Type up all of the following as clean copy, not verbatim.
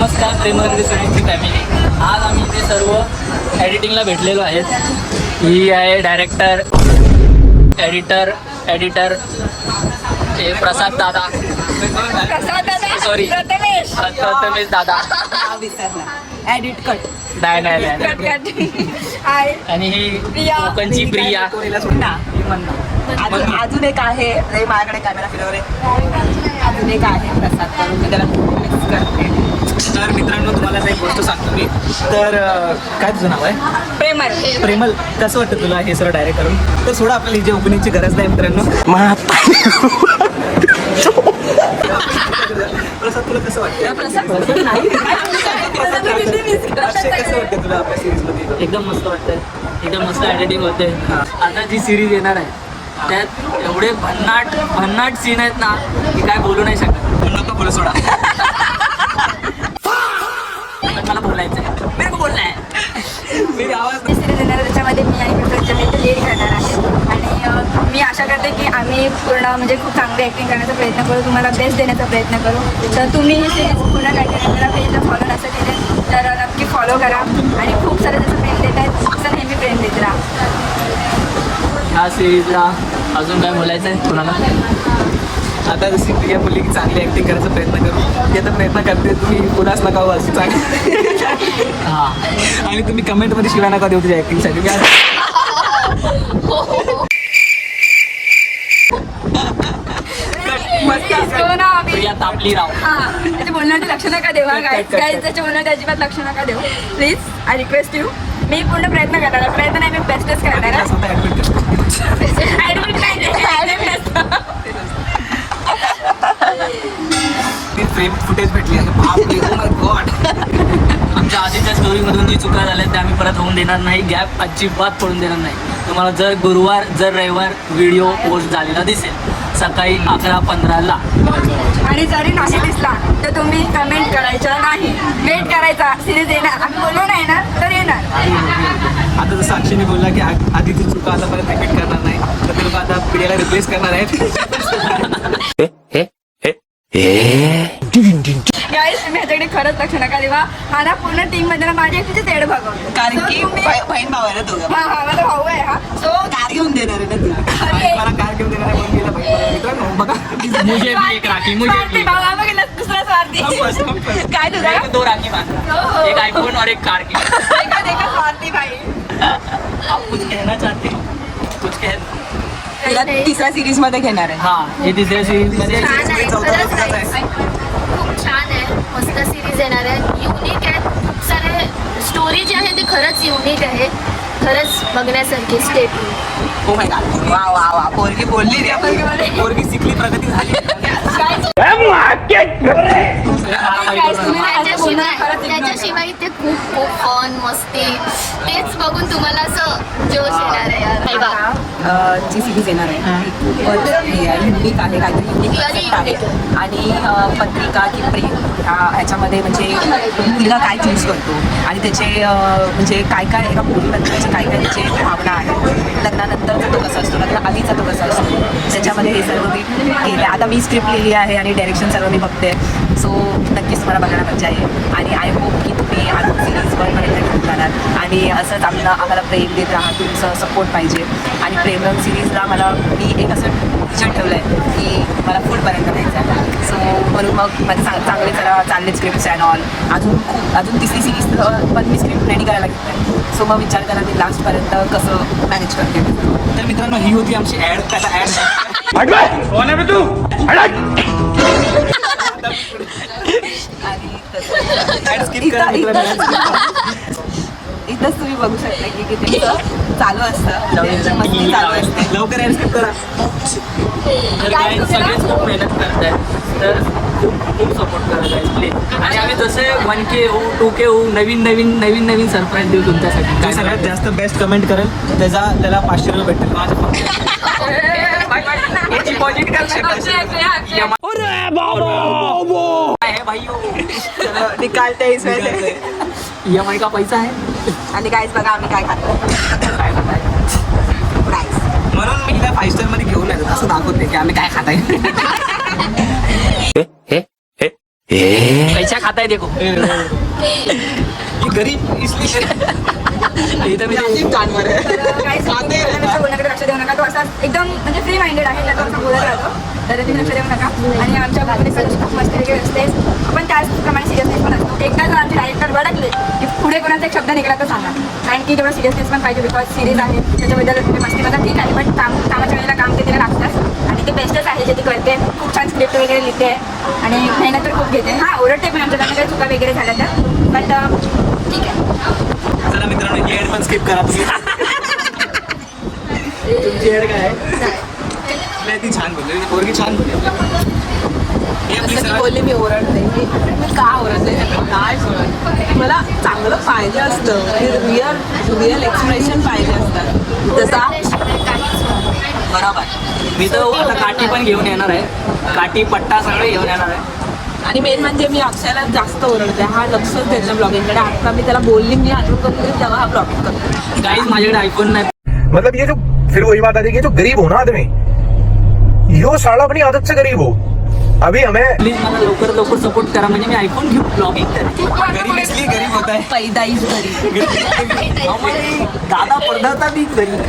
नमस्कार प्रेमनगरी सिरीजची फॅमिली. आज आम्ही इथे सर्व एडिटिंगला भेटलेलो आहेत. ही आहे डायरेक्टर, एडिटर प्रसाद दादा, सॉरी प्रथमेश दादा, एडिट कट नाही. आणि ही कोकणची प्रिया. अजून एक आहे माझ्याकडे कॅमेरा फिरवले. अजून एक आहे प्रसाद करून मी त्याला मिक्स करते. तर मित्रांनो तुम्हाला एक गोष्ट सांगतो मी. तर काय तुझं नाव आहे? प्रेमल. कसं वाटतं तुला हे सर डायरेक्ट करून? तर थोडं आपल्याला हिच्या ओपनिंगची गरज नाही मित्रांनो. प्रसाद तुला कसं वाटतं? कसं वाटतं तुला आपल्या सिरीजमध्ये? एकदम मस्त वाटतंय, एकदम मस्त एडिटिंग होते. आता जी सिरीज येणार आहे त्यात एवढे भन्नाट सीन आहेत ना की काय बोलू नाही शकत. नको बोलू सोडा. पण मला बोलायचं आहे, मेरे को बोलना है. मेरी आवाज सिरीज येणार त्याच्यामध्ये मी आणि प्रज्वल लीड करणार आहे. आणि मी आशा करते की आम्ही पूर्ण म्हणजे खूप चांगली ॲक्टिंग करण्याचा प्रयत्न करू, तुम्हाला बेस्ट देण्याचा प्रयत्न करू. तर तुम्ही ही सिरीज पूर्ण कंटिन्यू करा. पेजला फॉलो नसं केले तर नक्की फॉलो करा आणि खूप सारं जसं प्रेम देत आहेत तसं नेहमी प्रेम देत राहा. ह्या सिरीजला अजून काय बोलायचं आहे कोणाला? आता जशी प्रिया बोलली की चांगली ॲक्टिंग करायचा प्रयत्न करू. ते तर प्रयत्न करते. तुम्ही पुन्हाच नका हो अशी चांगली. हां, आणि तुम्ही कमेंटमध्ये शिवाय नका देऊ तुझ्या ॲक्टिंगसाठी. प्रिया तापली राव. हां, त्याच्या बोलण्याचे लक्ष नका देऊ. हा काय त्याच्या बोलण्याचे अजिबात लक्ष नका देऊ प्लीज. I request you. मी पूर्ण प्रयत्न करणार आहे. प्रयत्न नाही, मी बेस्टच करणार आहे. स्वतः ॲडमिट करतो. ॲडमिट नाही, ती फ्रेम फुटेज भेटली आहे. बापरे, oh my God. आमच्या आधीच्या स्टोरीमधून जी चुका झाल्या त्या आम्ही परत होऊन देणार नाही. गॅप अजिबात पडून देणार नाही. तुम्हाला जर गुरुवार जर रविवार व्हिडिओ पोस्ट झालेला दिसेल सकाळी 11:15 आणि जरी नाही दिसला तर तुम्ही कमेंट करायच्या नाही, वेट करायचा. सिरीज येणार, आम्ही बोललो नाही ना तर येणार. आता जसं अक्षयने बोलला की आधीची चुका आता परत रिपीट करणार नाही, तर ते लोक आता पिढीला रिप्लेस करणार आहेत. गाईस तुम्ही ह्याच्याकडे खरंच लक्ष नका देवा. हा ना पूर्ण टीम मध्ये ना माझी एकटीची तेड भागवतो. कारण की बहीण भाऊ आहे ना दोघं. हा हा माझा भाऊ आहे हा. सो कार घेऊन देणार आहे ना तुला. मला कार घेऊन देणार आहे म्हणून गेला पाहिजे. मित्रांनो बघा, मुझे भी एक राखी, मुझे स्वार्थी भी भाऊ हा बघितला दुसरा स्वार्थी. काय तुझा एक 2 राखी मांगा, एक आईफोन और एक कार की. देखा स्वार्थी भाई. आप कुछ कहना चाहते हो? कुछ कह. तुला तिसऱ्या सिरीज मध्ये घेणार आहे. हा, हे तिसऱ्या सिरीज मध्ये छान आहे, खरंच खूप छान आहे. मस्त सिरीज येणार आहे. युनिक आहे. खूप सारे स्टोरी जी आहे ती खरंच युनिक आहे. खरंच बघण्यासारखी स्टेप. Oh my God. वा वा वा. पोरगी बोलली रे. पोरगी शिकली, प्रगती झाली. त्याच्याशिवाय ते खूप खूप फन मस्ती तेच बघून तुम्हाला असं जोश येणार आहे यार. बघा. जी सिरीज येणार आहे ती खूपच हे आहे, युनिक आहे, काहीतरी युनिक कन्सेप्ट आहे. आणि पत्रिका की प्रेम ह्याच्यामध्ये म्हणजे मुलगा काय चूज करतो आणि त्याचे म्हणजे काय काय एका मुलीबद्दलचे काय काय त्याचे भावना आहेत, लग्नानंतरचा तो कसा असतो, लग्न आधीचा तो कसा असतो, त्याच्यामध्ये हे सर्व मी केलं. आता मी स्क्रिप्ट लिहिली आहे आणि डायरेक्शन सर्व मी बघते. सो नक्कीच तुम्हाला बघायला मजा येईल. आणि आय होप की तुम्ही अजून सिरीज वरपर्यंत घेऊन जाणार आणि असंच आम्हाला प्रेम देत राहा. तुमचं सपोर्ट पाहिजे. आणि प्रेमरंग सिरीजला मी एक असं विजन ठेवलं आहे की मला फुलपर्यंत द्यायचं आहे. सो म्हणून मग माझे चांगले चालले स्क्रिप्ट्स अँड ऑल. अजून तिसरी सिरीज पण मी स्क्रिप्ट रेडी करायला घेतलं आहे. सो मग विचार करा मी लास्टपर्यंत कसं मॅनेज करते. तर मित्रांनो ही होती आमची ॲड. त्याचा ॲड इथंच तुम्ही बघू शकता की किती चालू असतं, मस्ती चालू असते. लवकर ॲड स्किप करा. तर काय सगळेच खूप मेहनत करत आहेत. तर खूप सपोर्ट करत आहेत प्लीज. आणि आम्ही जसे 1K होऊ 2K होऊ नवीन सरप्राईज देऊ तुमच्यासाठी. काय सगळ्यात जास्त बेस्ट कमेंट करेल त्याला 500 रुपये भेटेल माझ्या. डिपॉझिट निकालते इसमें EMI का पैसा आहे. आणि गाईज बघा आम्ही काय खातो. प्राईस म्हणून मी हिला 5 स्टार मध्ये घेऊन येतो, असं दाखवते की आम्ही काय खाताय. पैसा खाता है देखो ये गरीब इसलिए इथं मी गरीब जानवर है तर काही बोलण्याकडे लक्ष देऊ नका. तो असा एकदम म्हणजे फ्री माइंडेड आहे, त्याचा असं बोलत राहतो, तर तुम्ही लक्ष देऊ नका. आणि आमच्या ग्रुपमध्ये खूप मस्ती वगैरे असते, पण त्याचप्रमाणे सिरियसनेस पण असतो. एकदा जर आमचे डायरेक्टर भडकले की पुढे कोणाचा एक शब्द निघाला तर सांगा, कारण की तेवढं सिरियसनेस पण पाहिजे. बिकॉज सिरीज आहे त्याच्याबद्दल तुम्ही मस्ती माझा ठीक आहे, पण कामाच्या वेळेला काम ते तिला लागतात आणि ते बेस्टच आहे जे ती करते. खूप छान स्क्रिप्ट वगैरे लिहिते आणि मेहनत तर खूप घेते. हां, ओरडते पण आमच्याकडनं काही चुका वगैरे झाल्या तर, बट ठीक आहे. चला मित्रांनो ही ऍड पण स्किप करा तुम्ही. तुमची ऍड काय आहे? नाही ती छान बोलली, ती पोरगी छान बोलली. हे आपली जसं की सरळ- बोलले मी ओरडते, मी का ओरडते काय सोडत, मला चांगलं पाहिजे असतं, रिअल एक्सप्रेशन पाहिजे असतात तसा. बरोबर. मी तर आता काठी पण घेऊन येणार आहे, काठी पट्टा सगळे घेऊन येणार आहे. आणि मेन म्हणजे मी अक्षयला जास्त ओरडते, हा लक्षच देत नाही ब्लॉगिंगकडे. आता मी त्याला बोलली मी आठवण करून देईन तेव्हा हा ब्लॉगिंग करतो. काहीच माझ्याकडे आयफोन नाही. मतलब ये जो फिर वही बात आती है कि जो गरीब हो ना आदमी, यो साला अपनी आदत से गरीब हो. अभी हमें प्लीज मला लवकर सपोर्ट करा, म्हणजे मी आयफोन घेऊन ब्लॉगिंग करेन. गरीब इसलिए गरीब होता है. पैदाईश गरीब. दादा पडदाता भी गरीब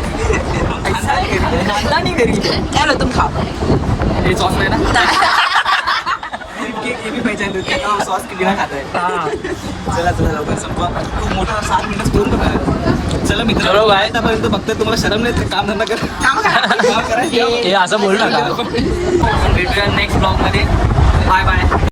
ऐसा दादा नहीं गरीब है. चलो तुम खाओ. हे सॉस नाही ना. ये भी पहचान देते हैं तो सॉस के बिना खाता है. चला चला लवकर संपवा. खूप मोठा 7 मिनिटच करून बघा. चला मित्रांनो चलो बाय. आतापर्यंत बघतोय तुम्हाला शरम नाही काम धंदा कर काम करा. हे असं बोलू नका. भेटूया नेक्स्ट ब्लॉग मध्ये. Bye bye.